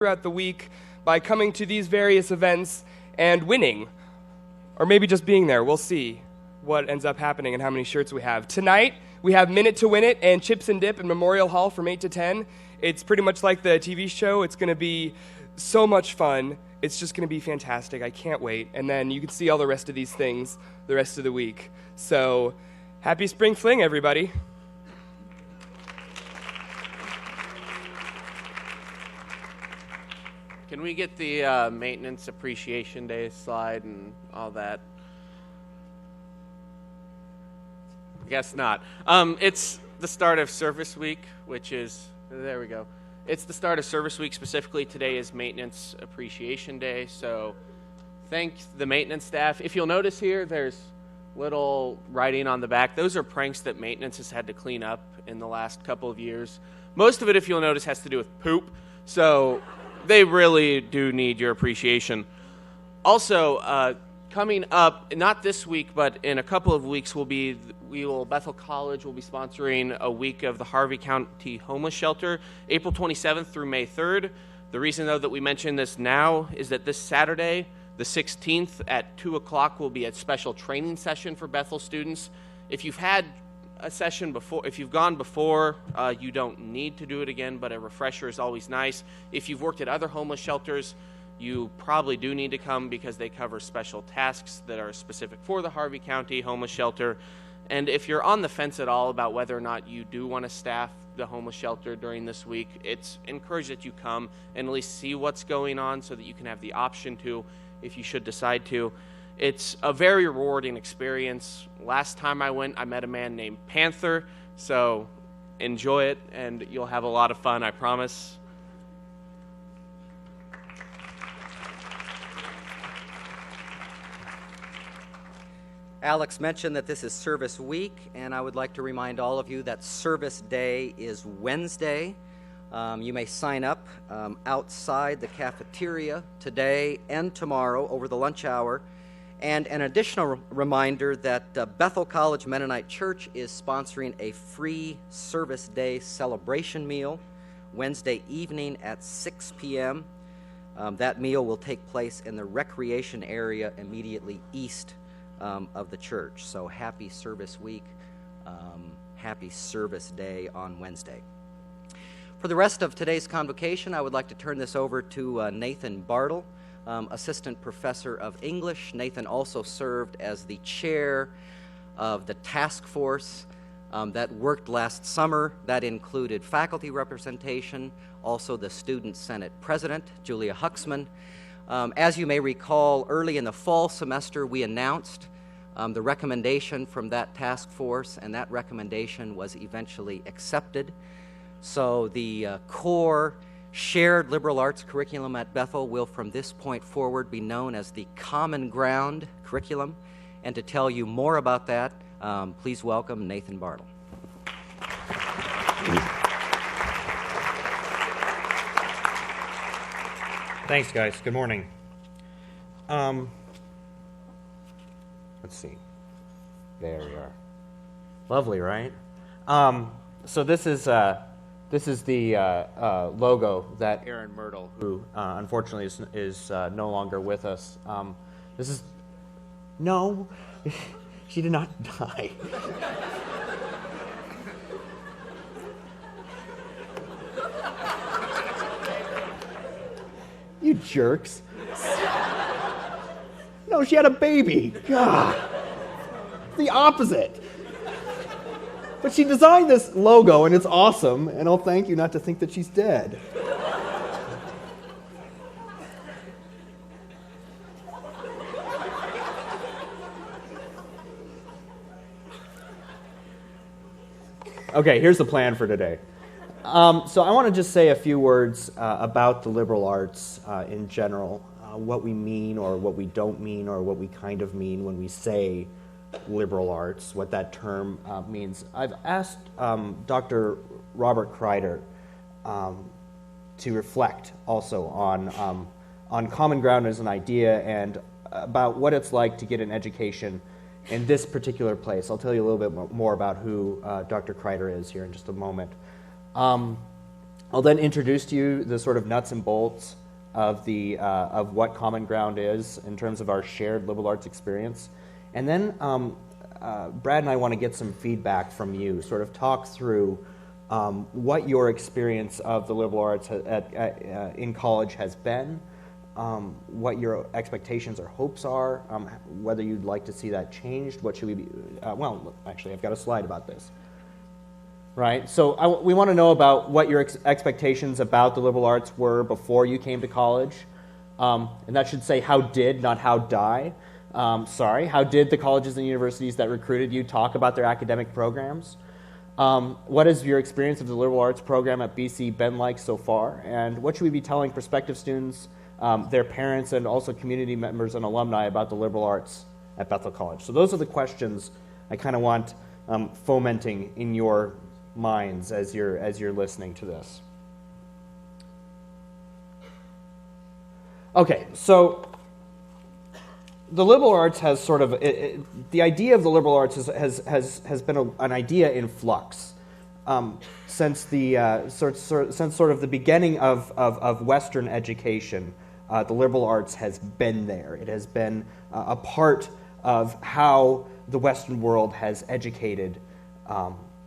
throughout the week by coming to these various events and winning, or maybe just being there. We'll see what ends up happening and how many shirts we have. Tonight, we have Minute to Win It and Chips and Dip in Memorial Hall from 8 to 10. It's pretty much like the TV show. It's going to be so much fun. It's just going to be fantastic. I can't wait. And then you can see all the rest of these things the rest of the week. So, happy Spring Fling, everybody. Can we get the Maintenance Appreciation Day slide and all that? I guess not. It's the start of Service Week, which is, there we go. It's the start of Service Week. Specifically, today is Maintenance Appreciation Day, so thank the maintenance staff. If you'll notice here, there's little writing on the back. Those are pranks that maintenance has had to clean up in the last couple of years. Most of it, if you'll notice, has to do with poop, so they really do need your appreciation. Also, coming up, not this week, but in a couple of weeks, Bethel College will be sponsoring a week of the Harvey County Homeless Shelter, April 27th through May 3rd. The reason, though, that we mention this now is that this Saturday, the 16th at 2 o'clock, will be a special training session for Bethel students. If you've had a session before, if you've gone before, you don't need to do it again, but a refresher is always nice. If you've worked at other homeless shelters, you probably do need to come because they cover special tasks that are specific for the Harvey County Homeless Shelter. And if you're on the fence at all about whether or not you do want to staff the homeless shelter during this week, it's encouraged that you come and at least see what's going on so that you can have the option to, if you should decide to. It's a very rewarding experience. Last time I went, I met a man named Panther, so enjoy it, and you'll have a lot of fun, I promise. Alex mentioned that this is Service Week, and I would like to remind all of you that Service Day is Wednesday. You may sign up outside the cafeteria today and tomorrow over the lunch hour. And an additional reminder that Bethel College Mennonite Church is sponsoring a free Service Day celebration meal Wednesday evening at 6 p.m. That meal will take place in the recreation area immediately east of the church. So happy Service Week, happy Service Day on Wednesday. For the rest of today's convocation, I would like to turn this over to Nathan Bartel, Assistant Professor of English. Nathan also served as the chair of the task force that worked last summer. That included faculty representation, also the Student Senate President, Julia Huxman. As you may recall, early in the fall semester, we announced the recommendation from that task force, and that recommendation was eventually accepted. So the core shared liberal arts curriculum at Bethel will from this point forward be known as the Common Ground curriculum. And to tell you more about that, please welcome Nathan Bartel. Thanks, guys. Good morning. Let's see. There we are. Lovely, right? So this is the logo that Erin Myrtle, who unfortunately is no longer with us. No, she did not die. You jerks. No, she had a baby. God. The opposite. But she designed this logo, and it's awesome, and I'll thank you not to think that she's dead. Okay, here's the plan for today. So I want to just say a few words about the liberal arts in general, what we mean or what we don't mean or what we kind of mean when we say liberal arts, what that term means. I've asked Dr. Robert Kreider to reflect also on Common Ground as an idea and about what it's like to get an education in this particular place. I'll tell you a little bit more about who Dr. Kreider is here in just a moment. I'll then introduce to you the sort of nuts and bolts of of what Common Ground is in terms of our shared liberal arts experience. And then Brad and I want to get some feedback from you, sort of talk through what your experience of the liberal arts in college has been, what your expectations or hopes are, whether you'd like to see that changed, what should we be, well, actually, I've got a slide about this. Right, so we want to know about what your expectations about the liberal arts were before you came to college, and that should say how did, not how die. How did the colleges and universities that recruited you talk about their academic programs? What has your experience of the liberal arts program at BC been like so far? And what should we be telling prospective students, their parents, and also community members and alumni about the liberal arts at Bethel College? So those are the questions I kind of want fomenting in your minds as you're listening to this. Okay, so the liberal arts has sort of the idea of the liberal arts has been an idea in flux since sort of the beginning of Western education. The liberal arts has been there. It has been a part of how the Western world has educated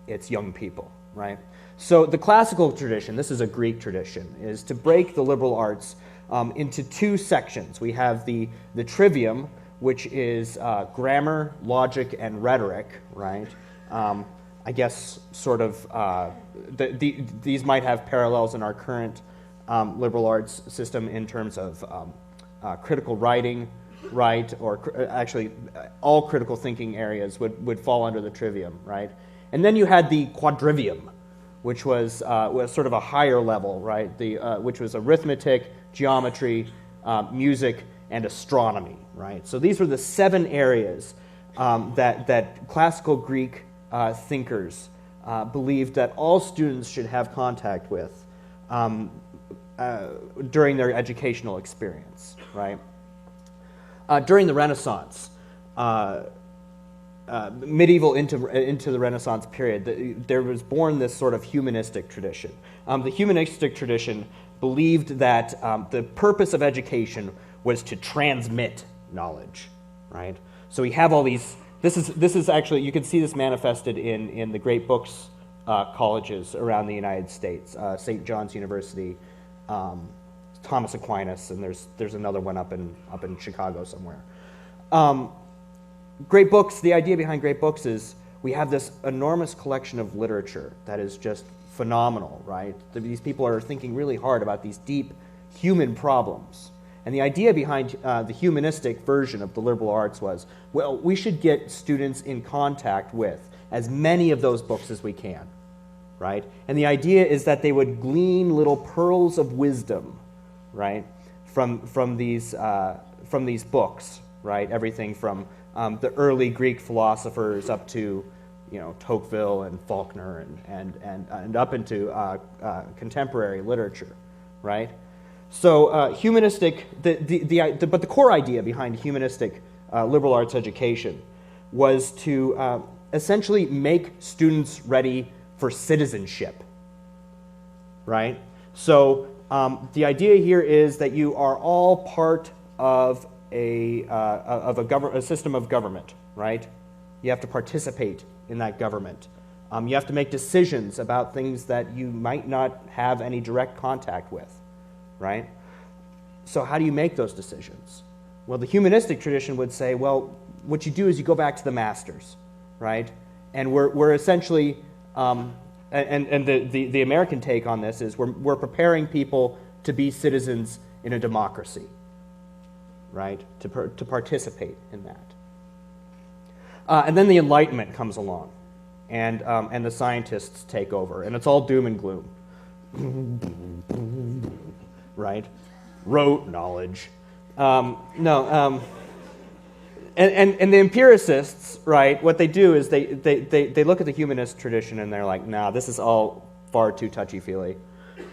its young people, right? So the classical tradition, this is a Greek tradition, is to break the liberal arts into two sections. We have the trivium, which is grammar, logic, and rhetoric, right? I guess sort of these might have parallels in our current liberal arts system in terms of critical writing, right? Or actually, all critical thinking areas would fall under the trivium, right? And then you had the quadrivium, which was sort of a higher level, right? Which was arithmetic, geometry, music, and astronomy, right? So these were the 7 areas that classical Greek thinkers believed that all students should have contact with during their educational experience, right? During the Renaissance, medieval into the Renaissance period, there was born this sort of humanistic tradition. The humanistic tradition believed that the purpose of education was to transmit knowledge, right? So we have all these. This is actually, you can see this manifested in the great books colleges around the United States. St. John's University, Thomas Aquinas, and there's another one up in Chicago somewhere. Great books, the idea behind great books is we have this enormous collection of literature that is just phenomenal, right? These people are thinking really hard about these deep human problems. And the idea behind the humanistic version of the liberal arts was, well, we should get students in contact with as many of those books as we can, right? And the idea is that they would glean little pearls of wisdom, right, from these books, right? Everything from the early Greek philosophers up to, Tocqueville and Faulkner and up into contemporary literature, right? So humanistic, but the core idea behind humanistic liberal arts education was to essentially make students ready for citizenship, right? So the idea here is that you are all part of a system of government, right? You have to participate in that government. You have to make decisions about things that you might not have any direct contact with, right? So how do you make those decisions? Well, the humanistic tradition would say, well, what you do is you go back to the masters, right? And we're essentially, and the American take on this is we're preparing people to be citizens in a democracy, right? To participate in that. And then the Enlightenment comes along, and the scientists take over, and it's all doom and gloom, right? Rote knowledge. And the empiricists, right, what they do is they look at the humanist tradition and they're like, nah, this is all far too touchy-feely.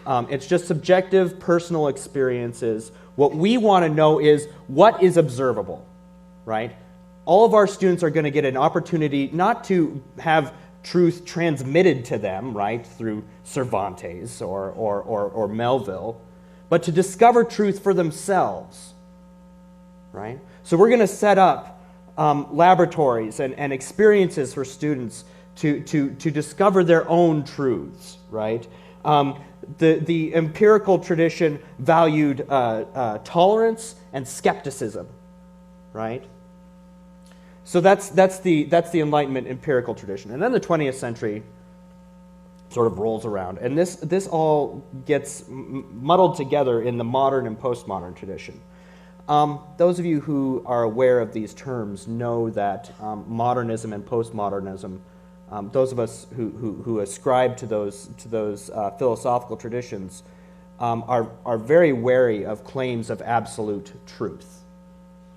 It's just subjective, personal experiences. What we want to know is what is observable, right? All of our students are going to get an opportunity not to have truth transmitted to them, right, through Cervantes or Melville, but to discover truth for themselves, right? So we're going to set up laboratories and experiences for students to discover their own truths, right? The empirical tradition valued tolerance and skepticism, right? So that's the Enlightenment empirical tradition. And then the 20th century sort of rolls around. And this all gets muddled together in the modern and postmodern tradition. Those of you who are aware of these terms know that modernism and postmodernism, those of us who ascribe to those philosophical traditions, are very wary of claims of absolute truth,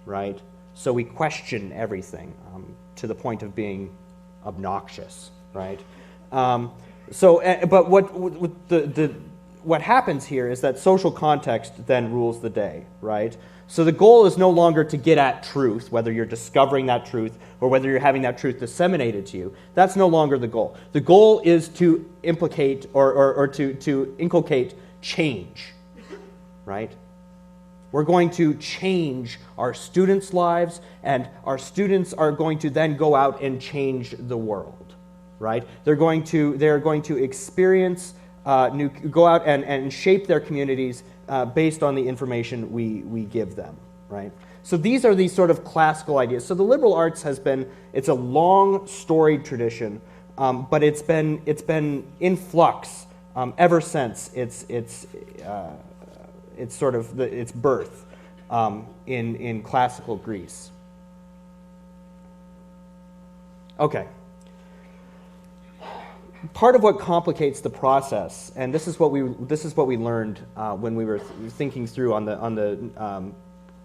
right? So we question everything to the point of being obnoxious, right? But what happens here is that social context then rules the day, right? So the goal is no longer to get at truth, whether you're discovering that truth or whether you're having that truth disseminated to you. That's no longer the goal. The goal is to implicate or to inculcate change, right? We're going to change our students' lives, and our students are going to then go out and change the world, right? They're going to experience, go out and shape their communities based on the information we give them, right? So these are these sort of classical ideas. So the liberal arts it's a long storied tradition, but it's been in flux ever since its birth in classical Greece. Okay. Part of what complicates the process, and this is what we learned when we were thinking through on the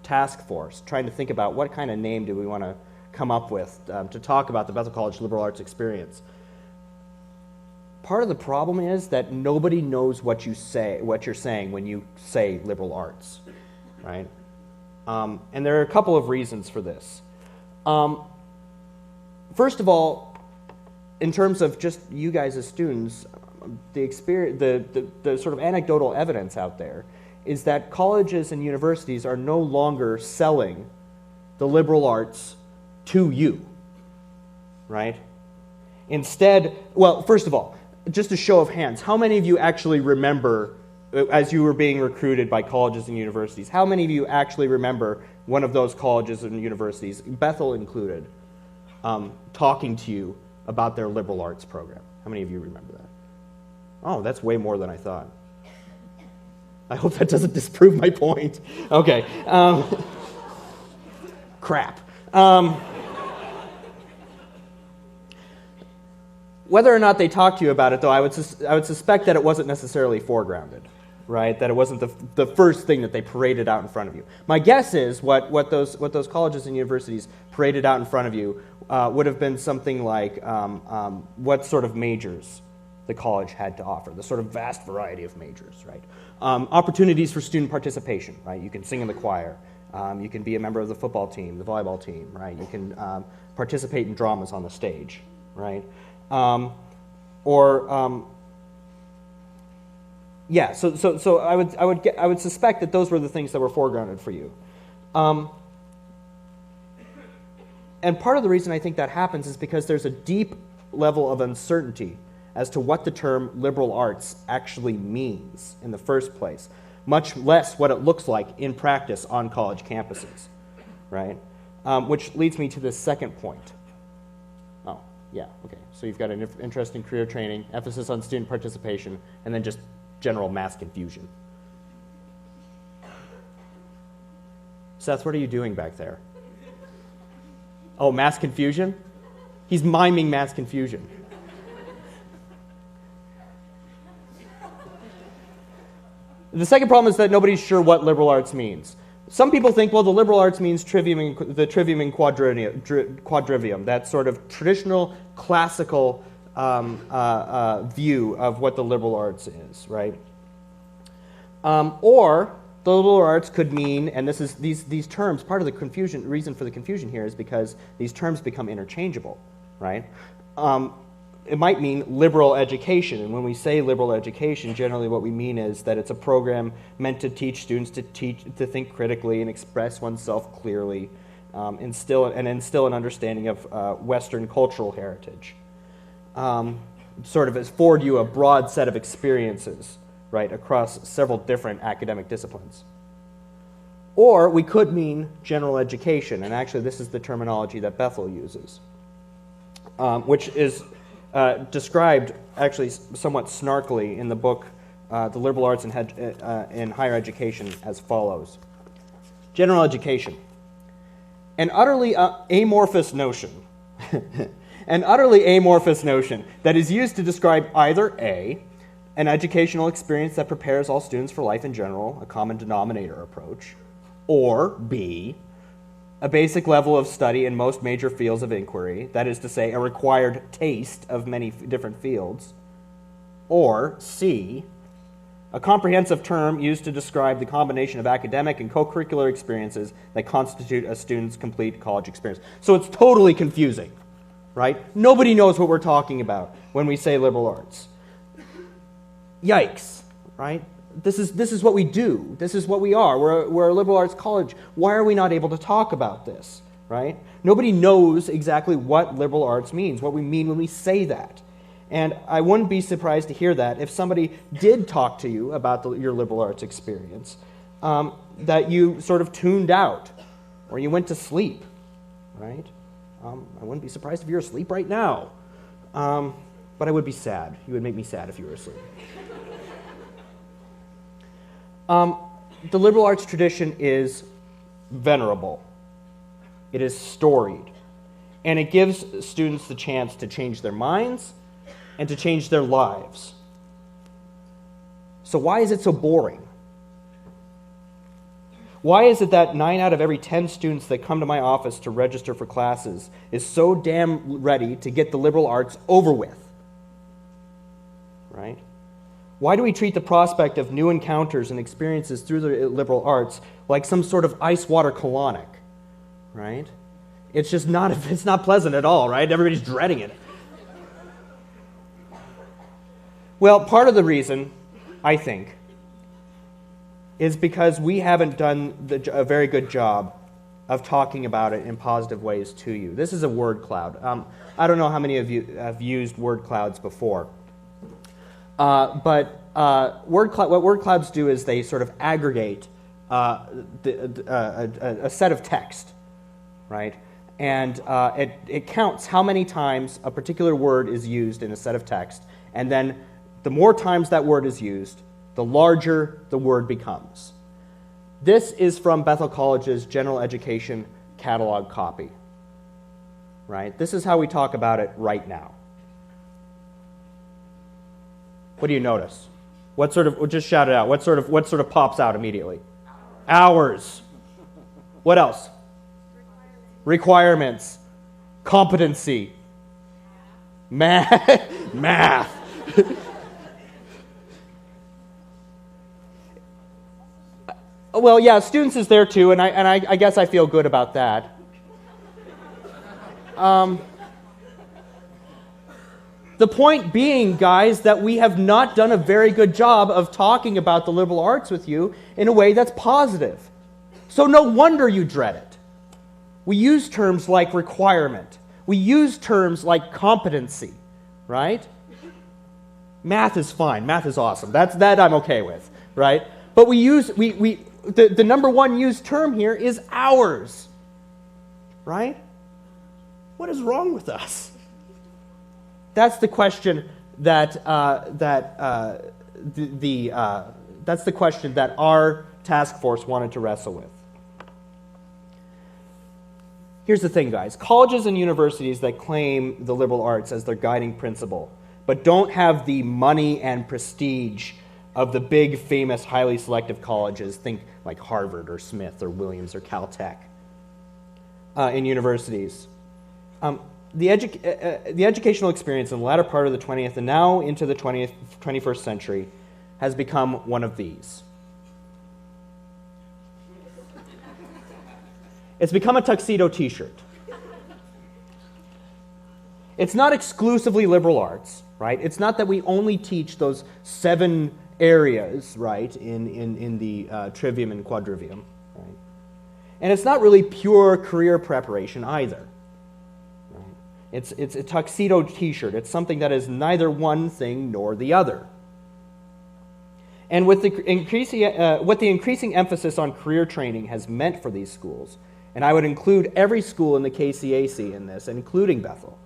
task force, trying to think about what kind of name do we want to come up with to talk about the Bethel College liberal arts experience. Part of the problem is that nobody knows what you're saying when you say liberal arts, right? And there are a couple of reasons for this. First of all, in terms of just you guys as students, the experience, the sort of anecdotal evidence out there is that colleges and universities are no longer selling the liberal arts to you, right? Instead, well, first of all, just a show of hands, how many of you actually remember, as you were being recruited by colleges and universities, how many of you actually remember one of those colleges and universities, Bethel included, talking to you about their liberal arts program? How many of you remember that? Oh, that's way more than I thought. I hope that doesn't disprove my point. Okay. Crap. Whether or not they talked to you about it, though, I would suspect that it wasn't necessarily foregrounded, right? That it wasn't the first thing that they paraded out in front of you. My guess is what those colleges and universities paraded out in front of you would have been something like what sort of majors the college had to offer, the sort of vast variety of majors, right? Opportunities for student participation, right? You can sing in the choir. You can be a member of the football team, the volleyball team, right? You can participate in dramas on the stage, right? So I would suspect that those were the things that were foregrounded for you. And part of the reason I think that happens is because there's a deep level of uncertainty as to what the term liberal arts actually means in the first place, much less what it looks like in practice on college campuses, right? Which leads me to the second point. Oh, yeah, okay. So you've got an interest in career training, emphasis on student participation, and then just general mass confusion. Seth, what are you doing back there? Oh, mass confusion? He's miming mass confusion. The second problem is that nobody's sure what liberal arts means. Some people think, well, the liberal arts means the trivium and quadrivium, that sort of traditional classical view of what the liberal arts is, right? Or the liberal arts could mean, and this is these terms, part of the reason for the confusion here is because these terms become interchangeable, right? it might mean liberal education. And when we say liberal education, generally what we mean is that it's a program meant to teach students to think critically and express oneself clearly, instill an understanding of Western cultural heritage. Sort of afford you a broad set of experiences, right, across several different academic disciplines. Or we could mean general education, and actually this is the terminology that Bethel uses, which is described actually somewhat snarkily in the book The Liberal Arts in Higher Education as follows. General education. An utterly amorphous notion. An utterly amorphous notion that is used to describe either A, an educational experience that prepares all students for life in general, a common denominator approach, or B, a basic level of study in most major fields of inquiry, that is to say, a required taste of many different fields, or C, a comprehensive term used to describe the combination of academic and co-curricular experiences that constitute a student's complete college experience. So it's totally confusing, right? Nobody knows what we're talking about when we say liberal arts. Yikes, right? This is what we do. This is what we are. We're a liberal arts college. Why are we not able to talk about this, right? Nobody knows exactly what liberal arts means, what we mean when we say that. And I wouldn't be surprised to hear that if somebody did talk to you about your liberal arts experience, that you sort of tuned out or you went to sleep, right? I wouldn't be surprised if you're asleep right now. But I would be sad. You would make me sad if you were asleep. The liberal arts tradition is venerable. It is storied. And it gives students the chance to change their minds and to change their lives. So why is it so boring? Why is it that 9 out of every 10 students that come to my office to register for classes is so damn ready to get the liberal arts over with? Right? Why do we treat the prospect of new encounters and experiences through the liberal arts like some sort of ice water colonic? Right? It's just not, it's not pleasant at all, right? Everybody's dreading it. Well, part of the reason, I think, is because we haven't done a very good job of talking about it in positive ways to you. This is a word cloud. I don't know how many of you have used word clouds before. But what word clouds do is they sort of aggregate a set of text, right? And it counts how many times a particular word is used in a set of text, and then the more times that word is used, the larger the word becomes. This is from Bethel College's General Education Catalog copy, right? This is how we talk about it right now. What do you notice? What sort of, just shout it out. What sort of pops out immediately? Hours. What else? Requirements. Competency. Math. Well, yeah, students is there too, and I guess I feel good about that. The point being, guys, that we have not done a very good job of talking about the liberal arts with you in a way that's positive. So no wonder you dread it. We use terms like requirement. We use terms like competency, right? Math is fine. Math is awesome. That I'm okay with, right? But the number one used term here is hours, right? What is wrong with us? That's the question that's the question that our task force wanted to wrestle with. Here's the thing, guys. Colleges and universities that claim the liberal arts as their guiding principle, but don't have the money and prestige of the big, famous, highly selective colleges, think like Harvard or Smith or Williams or Caltech, in universities. The educational experience in the latter part of the 20th and now into the 21st century has become one of these. It's become a tuxedo t-shirt. it's not exclusively liberal arts, right? It's not that we only teach those 7 areas, right, in the trivium and quadrivium, right? And it's not really pure career preparation either. Right? It's a tuxedo t-shirt. It's something that is neither one thing nor the other. And with the what the increasing emphasis on career training has meant for these schools, and I would include every school in the KCAC in this, including Bethel,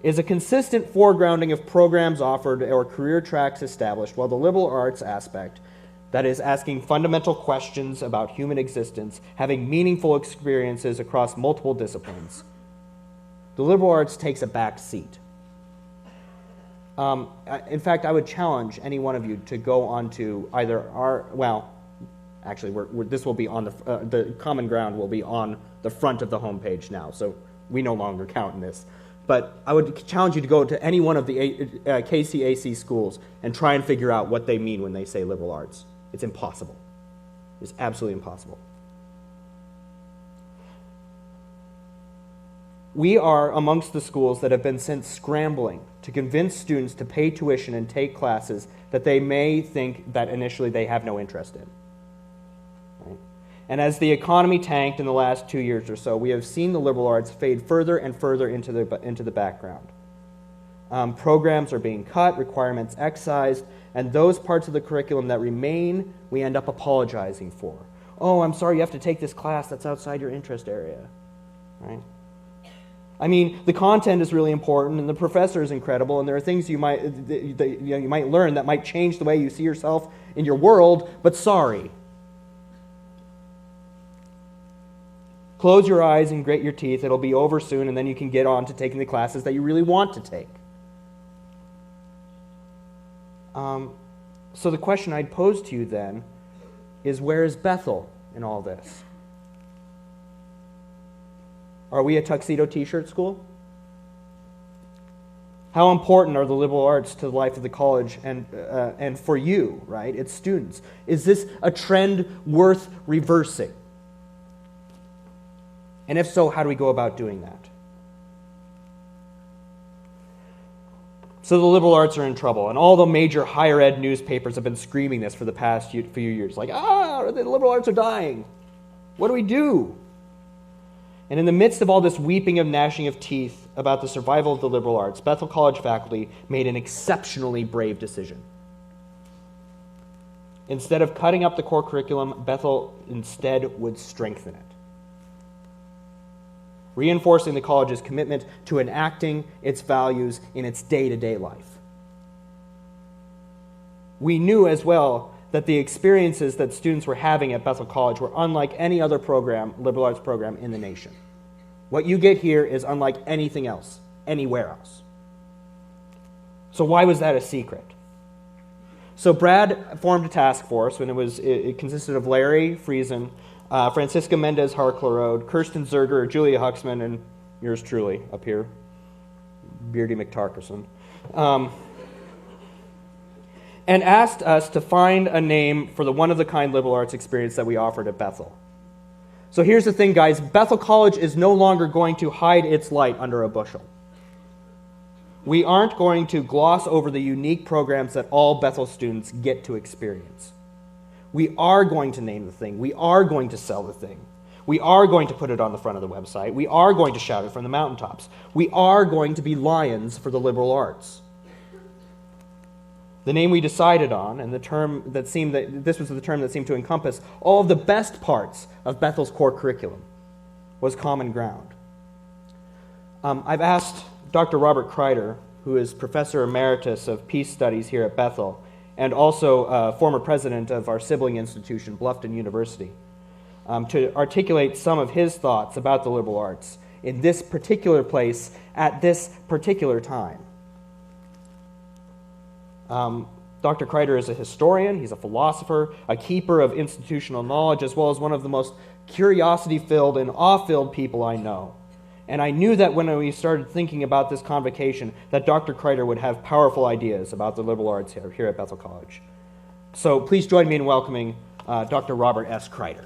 is a consistent foregrounding of programs offered or career tracks established, while the liberal arts aspect, that is asking fundamental questions about human existence, having meaningful experiences across multiple disciplines, the liberal arts takes a back seat. In fact, I would challenge any one of you to go onto either this will be on the common ground will be on the front of the homepage now, so we no longer count in this. But I would challenge you to go to any one of the KCAC schools and try and figure out what they mean when they say liberal arts. It's impossible. It's absolutely impossible. We are amongst the schools that have been sent scrambling to convince students to pay tuition and take classes that they may think that initially they have no interest in. Right? And as the economy tanked in the last 2 years or so, we have seen the liberal arts fade further and further into the background. Programs are being cut, requirements excised, and those parts of the curriculum that remain, we end up apologizing for. Oh, I'm sorry, you have to take this class that's outside your interest area. Right? I mean, the content is really important, and the professor is incredible, and there are things you might learn that might change the way you see yourself in your world, but sorry. Close your eyes and grit your teeth. It'll be over soon, and then you can get on to taking the classes that you really want to take. So the question I'd pose to you then is, where is Bethel in all this? Are we a tuxedo t-shirt school? How important are the liberal arts to the life of the college and for you, right, its students? Is this a trend worth reversing? And if so, how do we go about doing that? So the liberal arts are in trouble, and all the major higher ed newspapers have been screaming this for the past few years. Like, the liberal arts are dying. What do we do? And in the midst of all this weeping and gnashing of teeth about the survival of the liberal arts, Bethel College faculty made an exceptionally brave decision. Instead of cutting up the core curriculum, Bethel instead would strengthen it, reinforcing the college's commitment to enacting its values in its day-to-day life. We knew as well that the experiences that students were having at Bethel College were unlike any other liberal arts program in the nation. What you get here is unlike anything else, anywhere else. So why was that a secret? So Brad formed a task force when it consisted of Larry Friesen, Francisca Mendez Harklerode, Kirsten Zerger, Julia Huxman, and yours truly up here, Beardy McTarkerson, and asked us to find a name for the one-of-a-kind liberal arts experience that we offered at Bethel. So here's the thing, guys. Bethel College is no longer going to hide its light under a bushel. We aren't going to gloss over the unique programs that all Bethel students get to experience. We are going to name the thing. We are going to sell the thing. We are going to put it on the front of the website. We are going to shout it from the mountaintops. We are going to be lions for the liberal arts. The name we decided on, and this was the term that seemed to encompass all of the best parts of Bethel's core curriculum, was Common Ground. I've asked Dr. Robert Kreider, who is Professor Emeritus of Peace Studies here at Bethel, and also former president of our sibling institution, Bluffton University, to articulate some of his thoughts about the liberal arts in this particular place at this particular time. Dr. Kreider is a historian, he's a philosopher, a keeper of institutional knowledge, as well as one of the most curiosity-filled and awe-filled people I know. And I knew that when we started thinking about this convocation, that Dr. Kreider would have powerful ideas about the liberal arts here at Bethel College. So please join me in welcoming Dr. Robert S. Kreider.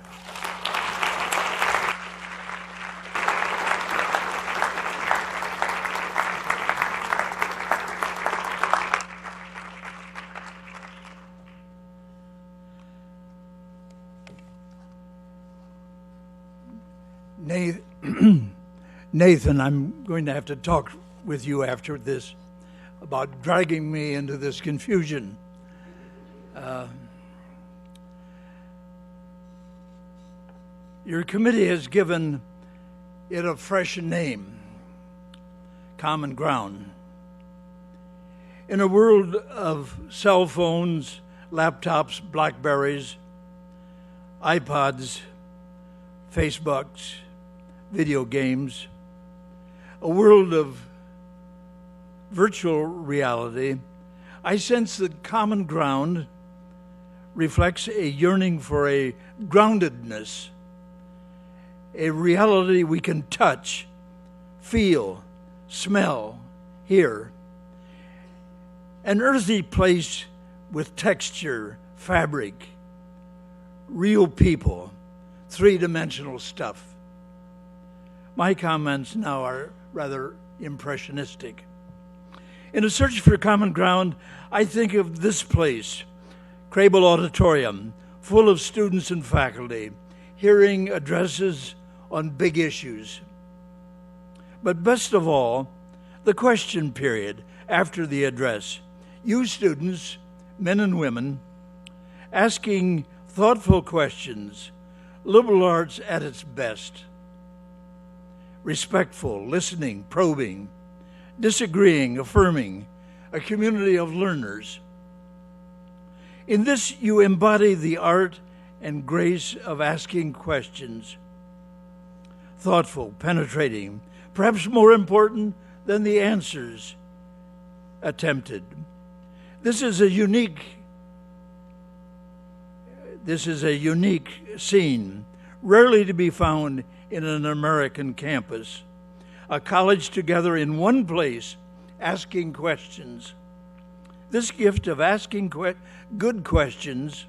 Nathan, I'm going to have to talk with you after this about dragging me into this confusion. Your committee has given it a fresh name, Common Ground. In a world of cell phones, laptops, Blackberries, iPods, Facebooks, video games, a world of virtual reality, I sense that Common Ground reflects a yearning for a groundedness, a reality we can touch, feel, smell, hear. An earthy place with texture, fabric, real people, three-dimensional stuff. My comments now are rather impressionistic. In a search for common ground, I think of this place, Kreider Auditorium, full of students and faculty, hearing addresses on big issues. But best of all, the question period after the address. You students, men and women, asking thoughtful questions, liberal arts at its best. Respectful, listening, probing, disagreeing, affirming, a community of learners. In this, you embody the art and grace of asking questions. Thoughtful, penetrating, perhaps more important than the answers attempted. This is a unique scene, rarely to be found in an American campus. A college together in one place, asking questions. This gift of asking good questions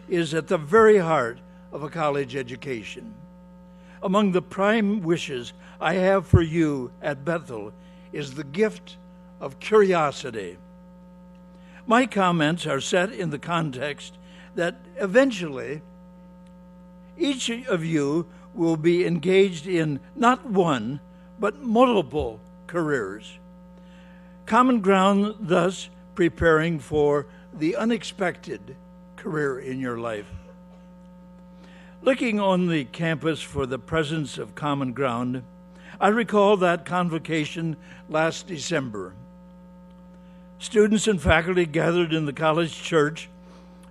is at the very heart of a college education. Among the prime wishes I have for you at Bethel is the gift of curiosity. My comments are set in the context that eventually each of you will be engaged in not one, but multiple careers. Common ground, thus, preparing for the unexpected career in your life. Looking on the campus for the presence of common ground, I recall that convocation last December. Students and faculty gathered in the college church,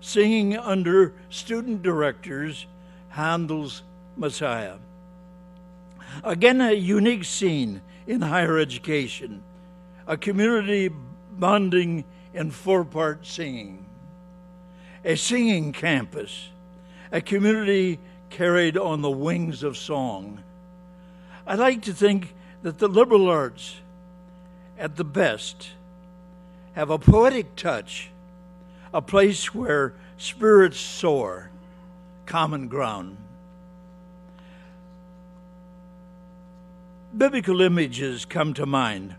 singing under student directors Handel's Messiah. Again, a unique scene in higher education, a community bonding in four-part singing, a singing campus, a community carried on the wings of song. I like to think that the liberal arts, at the best, have a poetic touch, a place where spirits soar, common ground. Biblical images come to mind.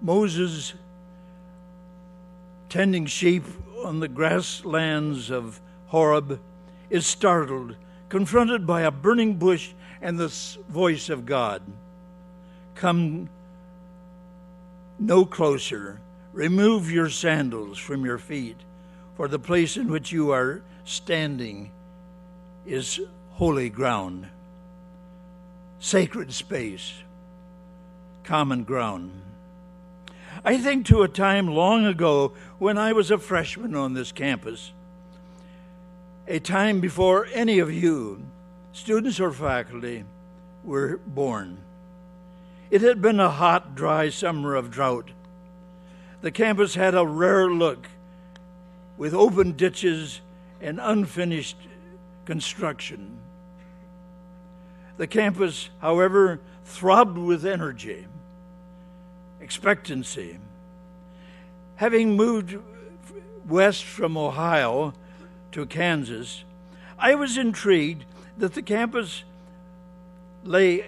Moses tending sheep on the grasslands of Horeb is startled, confronted by a burning bush and the voice of God. Come no closer. Remove your sandals from your feet, for the place in which you are standing is holy ground. Sacred space, common ground. I think to a time long ago when I was a freshman on this campus, a time before any of you, students or faculty, were born. It had been a hot, dry summer of drought. The campus had a rare look with open ditches and unfinished construction. The campus, however, throbbed with energy, expectancy. Having moved west from Ohio to Kansas, I was intrigued that the campus lay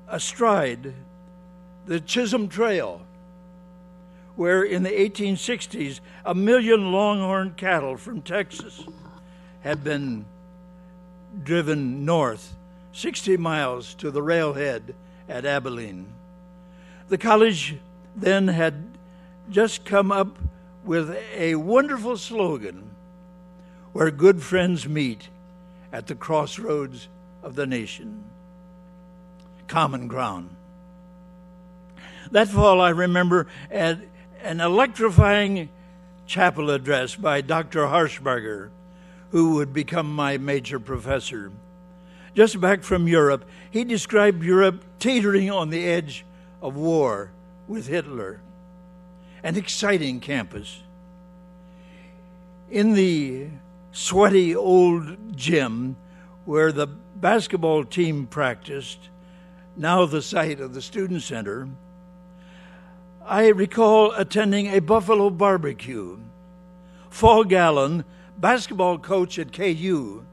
astride the Chisholm Trail, where in the 1860s, 1 million longhorn cattle from Texas had been driven north 60 miles to the railhead at Abilene. The college then had just come up with a wonderful slogan, where good friends meet at the crossroads of the nation. Common ground. That fall, I remember at an electrifying chapel address by Dr. Harshbarger, who would become my major professor. Just back from Europe, he described Europe teetering on the edge of war with Hitler. An exciting campus. In the sweaty old gym where the basketball team practiced, now the site of the student center, I recall attending a Buffalo barbecue. Fall Gallen, basketball coach at KU,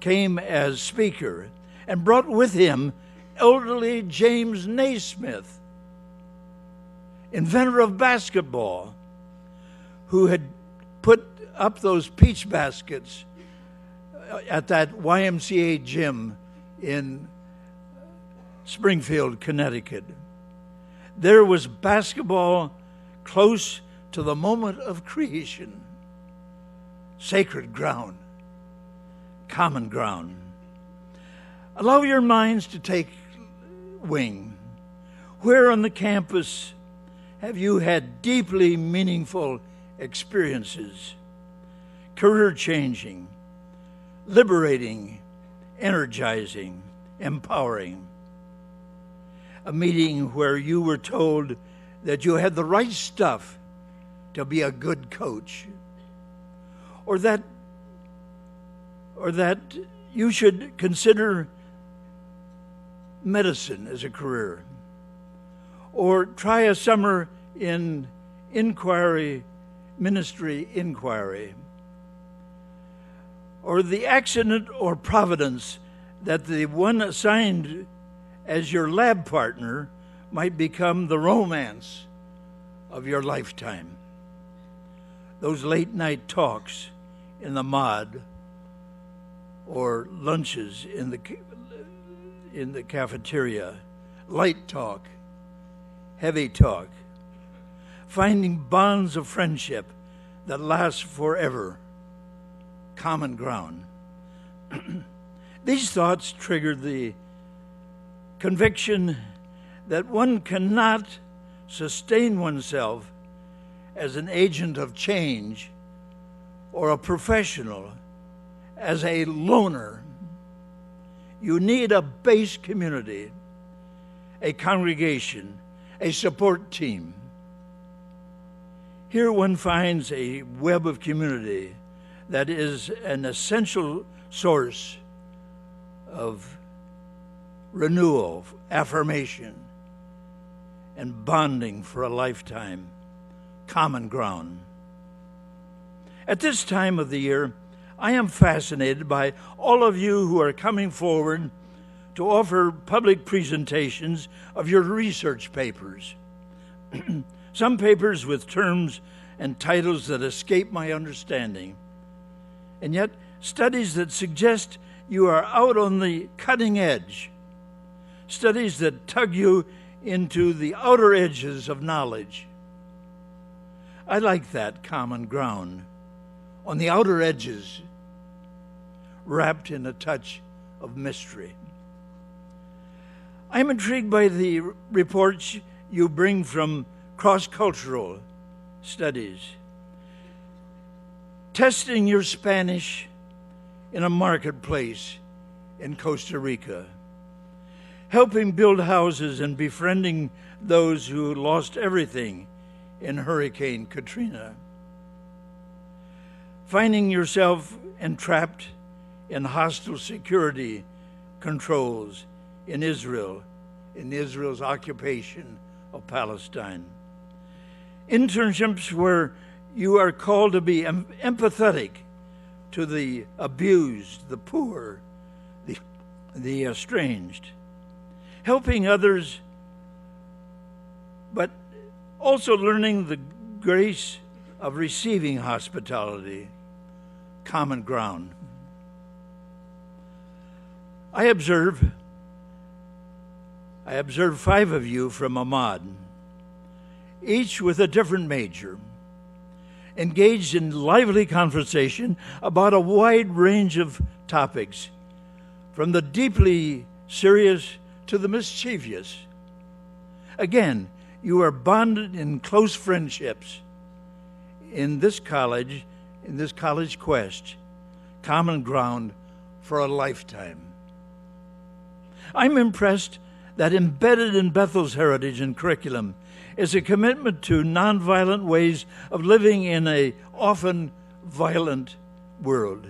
came as speaker and brought with him elderly James Naismith, inventor of basketball, who had put up those peach baskets at that YMCA gym in Springfield, Connecticut. There was basketball close to the moment of creation. Sacred ground, common ground. Allow your minds to take wing. Where on the campus have you had deeply meaningful experiences? Career-changing, liberating, energizing, empowering. A meeting where you were told that you had the right stuff to be a good coach, or that you should consider medicine as a career, or try a summer in ministry inquiry, or the accident or providence that the one assigned as your lab partner might become the romance of your lifetime. Those late night talks in the mod or lunches in the cafeteria, light talk, heavy talk, finding bonds of friendship that last forever, common ground. These thoughts triggered the conviction that one cannot sustain oneself as an agent of change or a professional as a loner. You need a base community, a congregation, a support team. Here one finds a web of community that is an essential source of renewal, affirmation, and bonding for a lifetime, common ground. At this time of the year, I am fascinated by all of you who are coming forward to offer public presentations of your research papers. Some papers with terms and titles that escape my understanding, and yet studies that suggest you are out on the cutting edge, studies that tug you into the outer edges of knowledge. I like that common ground, on the outer edges, wrapped in a touch of mystery. I'm intrigued by the reports you bring from cross-cultural studies. Testing your Spanish in a marketplace in Costa Rica. Helping build houses and befriending those who lost everything in Hurricane Katrina. Finding yourself entrapped in hostile security controls in Israel, in Israel's occupation of Palestine. Internships where you are called to be empathetic to the abused, the poor, the estranged. Helping others, but also learning the grace of receiving hospitality, common ground. I observe 5 of you from Ahmad, each with a different major, engaged in lively conversation about a wide range of topics, from the deeply serious to the mischievous. Again, you are bonded in close friendships in this college quest, common ground for a lifetime. I'm impressed that embedded in Bethel's heritage and curriculum is a commitment to nonviolent ways of living in a often violent world.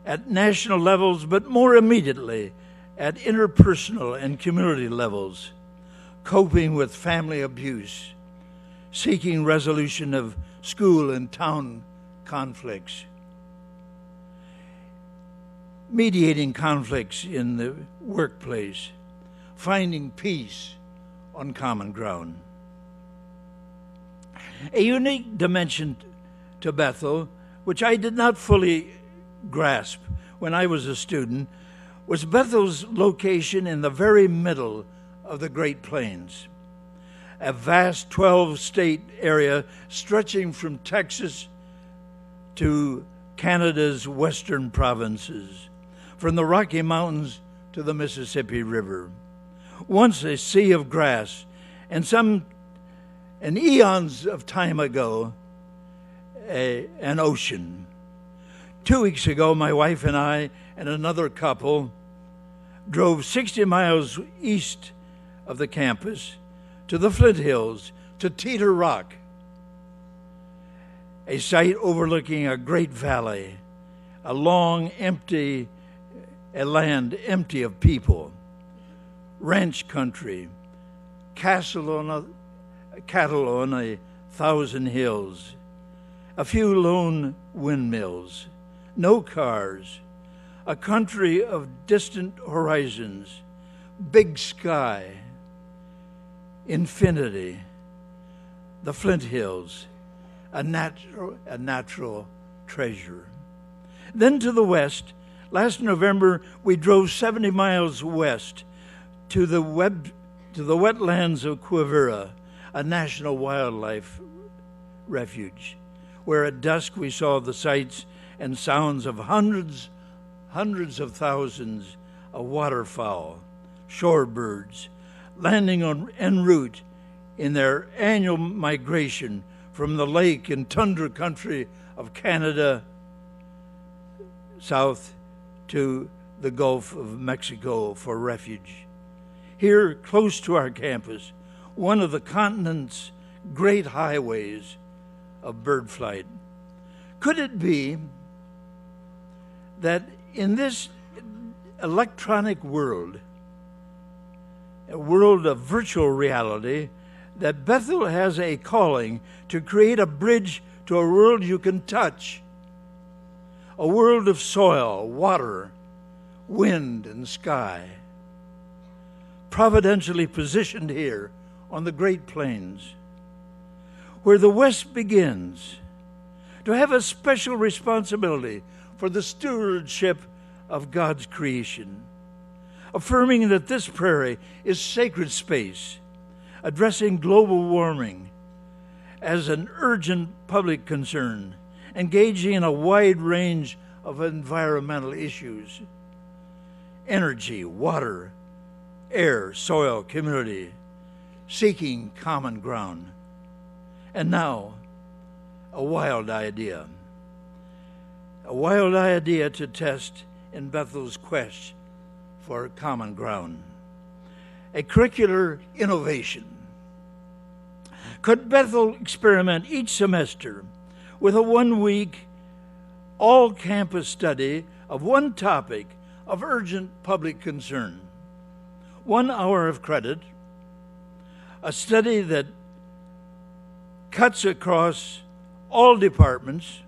At national levels, but more immediately at interpersonal and community levels, coping with family abuse, seeking resolution of school and town conflicts, mediating conflicts in the workplace, finding peace on common ground. A unique dimension to Bethel, which I did not fully grasp when I was a student, was Bethel's location in the very middle of the Great Plains, a vast 12-state area stretching from Texas to Canada's western provinces, from the Rocky Mountains to the Mississippi River. Once a sea of grass, and eons of time ago, an ocean. 2 weeks ago, my wife and I and another couple drove 60 miles east of the campus to the Flint Hills, to Teeter Rock, a site overlooking a great valley, a land empty of people, ranch country, cattle on 1,000 hills, a few lone windmills, no cars, a country of distant horizons, big sky, infinity, the Flint Hills, a natural treasure. Then to the west, last November we drove 70 miles west to the wetlands of Quivira, a national wildlife refuge, where at dusk we saw the sights and sounds of hundreds of thousands of waterfowl, shorebirds, landing en route in their annual migration from the lake and tundra country of Canada south to the Gulf of Mexico for refuge. Here, close to our campus, one of the continent's great highways of bird flight. Could it be that in this electronic world, a world of virtual reality, that Bethel has a calling to create a bridge to a world you can touch, a world of soil, water, wind, and sky, providentially positioned here on the Great Plains, where the West begins, to have a special responsibility for the stewardship of God's creation, affirming that this prairie is sacred space, addressing global warming as an urgent public concern, engaging in a wide range of environmental issues: energy, water, air, soil, community, seeking common ground. And now, a wild idea to test in Bethel's quest for common ground. A curricular innovation. Could Bethel experiment each semester with a 1-week all-campus study of one topic of urgent public concern? 1 hour of credit, a study that cuts across all departments,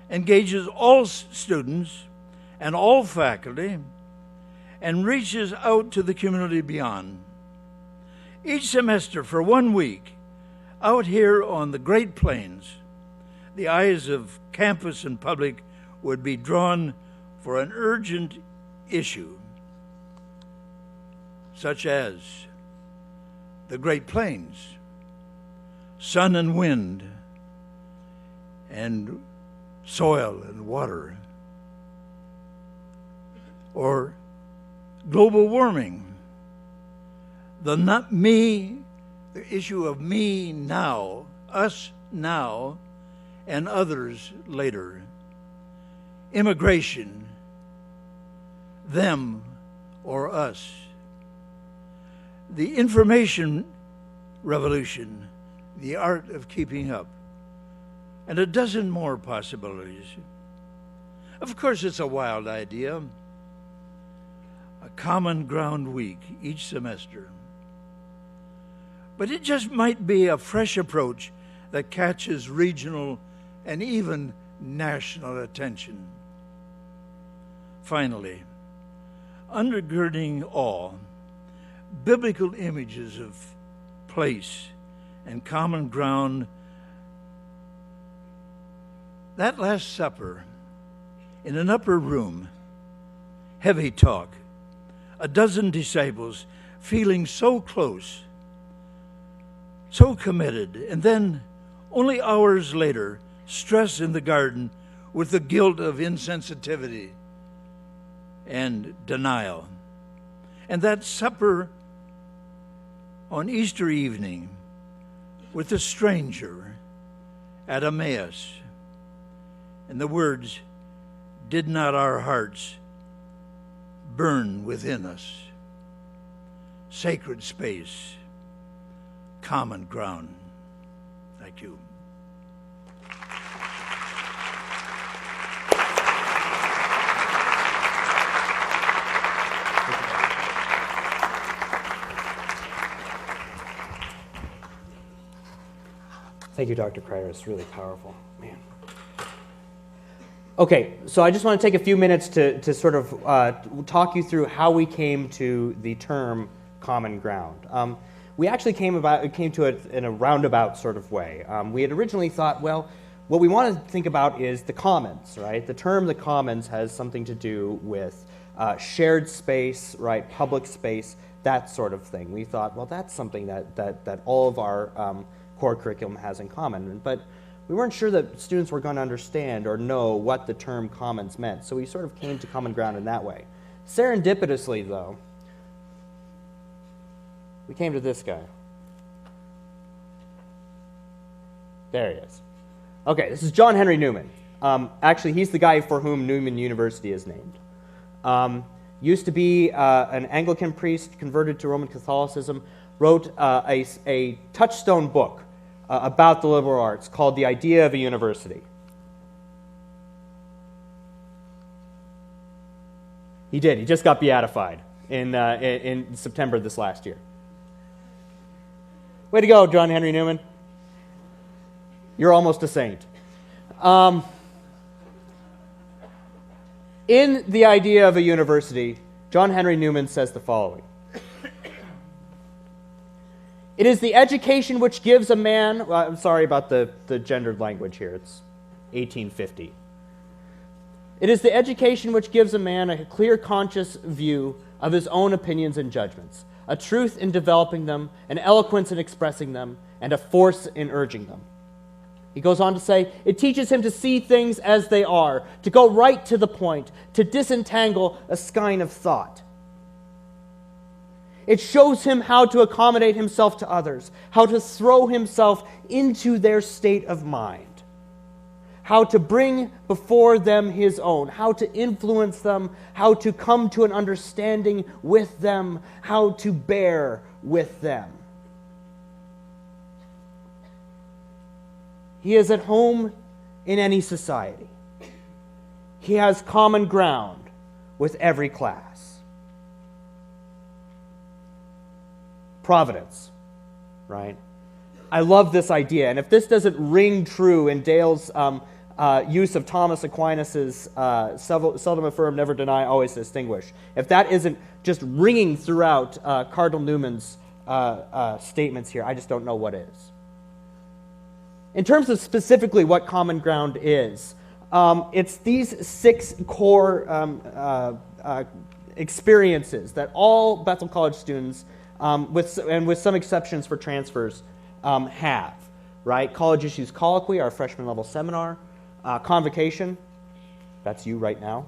engages all students and all faculty, and reaches out to the community beyond. Each semester for 1 week, out here on the Great Plains, the eyes of campus and public would be drawn for an urgent issue, such as the Great Plains, sun and wind, and soil and water, or global warming, the issue of me now, us now, and others later, immigration, them or us, the information revolution, the art of keeping up, and a dozen more possibilities. Of course, it's a wild idea. A common ground week each semester. But it just might be a fresh approach that catches regional and even national attention. Finally, undergirding all, biblical images of place and common ground. That Last Supper, in an upper room, heavy talk, a dozen disciples feeling so close, so committed, and then only hours later, stress in the garden with the guilt of insensitivity and denial. And that supper on Easter evening with a stranger at Emmaus, and the words, "Did not our hearts burn within us?" Sacred space, common ground. Thank you. Thank you, Dr. Kreider. It's really powerful. Man. Okay, so I just want to take a few minutes to sort of talk you through how we came to the term common ground. We actually came to it in a roundabout sort of way. We had originally thought, well, what we want to think about is the commons, right? The term the commons has something to do with shared space, right? Public space, that sort of thing. We thought, well, that's something that all of our core curriculum has in common. But we weren't sure that students were going to understand or know what the term commons meant. So we sort of came to common ground in that way. Serendipitously, though, we came to this guy. There he is. Okay, this is John Henry Newman. Actually, he's the guy for whom Newman University is named. Used to be an Anglican priest, converted to Roman Catholicism, wrote a touchstone book about the liberal arts called The Idea of a University. He did. He just got beatified in September this last year. Way to go, John Henry Newman. You're almost a saint. In The Idea of a University, John Henry Newman says the following. It is the education which gives a man... Well, I'm sorry about the gendered language here. It's 1850. It is the education which gives a man a clear, conscious view of his own opinions and judgments, a truth in developing them, an eloquence in expressing them, and a force in urging them. He goes on to say, it teaches him to see things as they are, to go right to the point, to disentangle a skein of thought. It shows him how to accommodate himself to others, how to throw himself into their state of mind, how to bring before them his own, how to influence them, how to come to an understanding with them, how to bear with them. He is at home in any society. He has common ground with every class. Providence, right? I love this idea, and if this doesn't ring true in Dale's use of Thomas Aquinas' seldom affirm, never deny, always distinguish, if that isn't just ringing throughout Cardinal Newman's statements here, I just don't know what is. In terms of specifically what common ground is, It's these 6 core experiences that all Bethel College students, with some exceptions for transfers, have. Right? College Issues Colloquy, our freshman level seminar, convocation, that's you right now.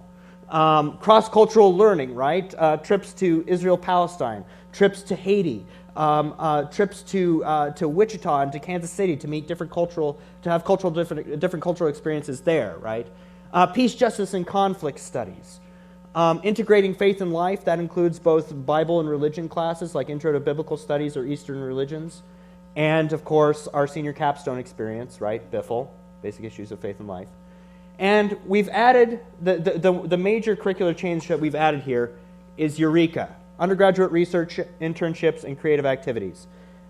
Cross-cultural learning, right? Trips to Israel, Palestine, trips to Haiti, trips to Wichita and to Kansas City to meet different cultural experiences there, right? Peace, justice, and conflict studies. Integrating faith and life, that includes both Bible and religion classes like Intro to Biblical Studies or Eastern Religions. And, of course, our senior capstone experience, right? BIFL, Basic Issues of Faith and Life. And we've added, the major curricular change that we've added here is Eureka, undergraduate research, internships, and creative activities.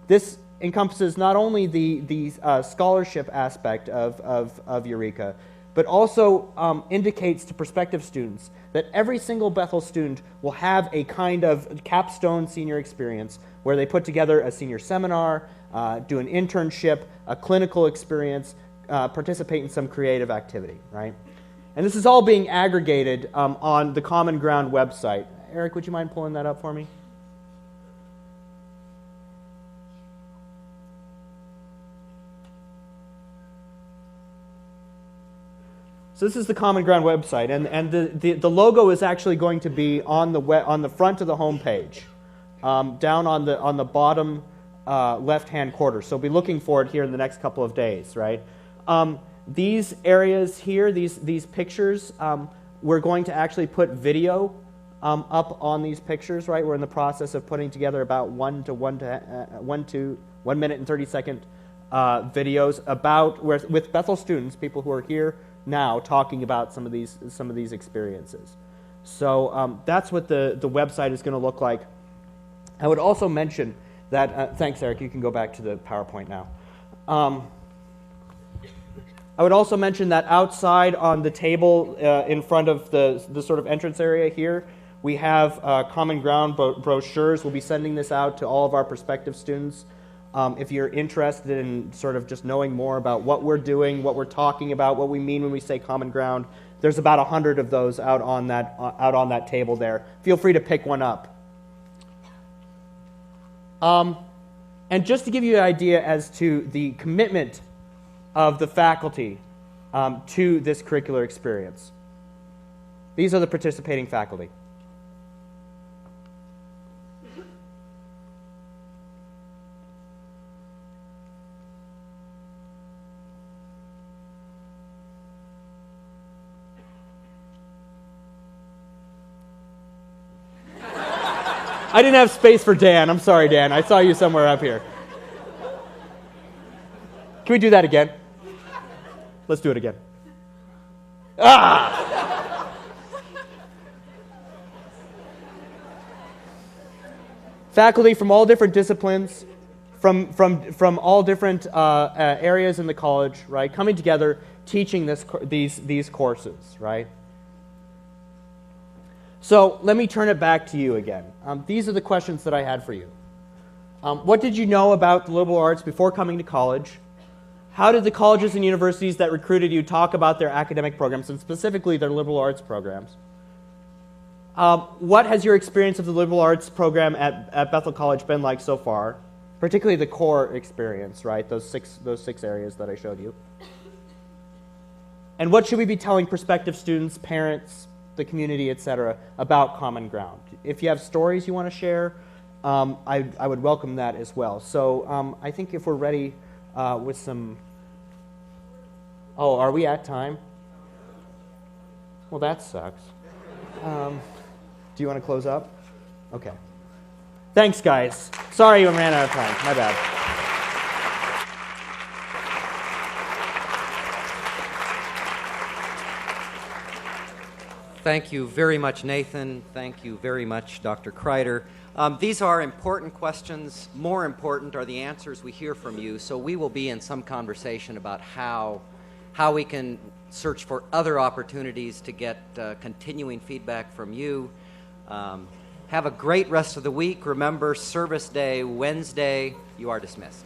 This encompasses not only the scholarship aspect of Eureka, but also indicates to prospective students that every single Bethel student will have a kind of capstone senior experience where they put together a senior seminar, do an internship, a clinical experience, participate in some creative activity, right? And this is all being aggregated on the Common Ground website. Eric, would you mind pulling that up for me? So this is the Common Ground website, and the logo is actually going to be on the front of the homepage, down on the bottom left-hand quarter. So be looking for it here in the next couple of days, right? These areas here, these pictures, we're going to actually put video up on these pictures, right? We're in the process of putting together about 1 minute and 30-second videos about with Bethel students, people who are here now, talking about some of these experiences. So that's what the website is going to look like. I would also mention that, thanks, Eric, you can go back to the PowerPoint now. I would also mention that outside on the table in front of the sort of entrance area here, we have Common Ground brochures. We'll be sending this out to all of our prospective students. If you're interested in sort of just knowing more about what we're doing, what we're talking about, what we mean when we say Common Ground, there's about 100 of those out on that table there. Feel free to pick one up. And just to give you an idea as to the commitment of the faculty to this curricular experience, these are the participating faculty. I didn't have space for Dan. I'm sorry, Dan. I saw you somewhere up here. Can we do that again? Let's do it again. Ah! Faculty from all different disciplines, from all different areas in the college, right? Coming together, teaching these courses, right? So let me turn it back to you again. These are the questions that I had for you. What did you know about the liberal arts before coming to college? How did the colleges and universities that recruited you talk about their academic programs, and specifically their liberal arts programs? What has your experience of the liberal arts program at Bethel College been like so far? Particularly the core experience, right? Those six areas that I showed you. And what should we be telling prospective students, parents, the community, etc., about Common Ground? If you have stories you want to share, I would welcome that as well. So I think if we're ready with some... Oh, are we at time? Well, that sucks. Do you want to close up? Okay. Thanks, guys. Sorry we ran out of time. My bad. Thank you very much, Nathan. Thank you very much, Dr. Kreider. These are important questions. More important are the answers we hear from you. So we will be in some conversation about how we can search for other opportunities to get continuing feedback from you. Have a great rest of the week. Remember, Service Day, Wednesday. You are dismissed.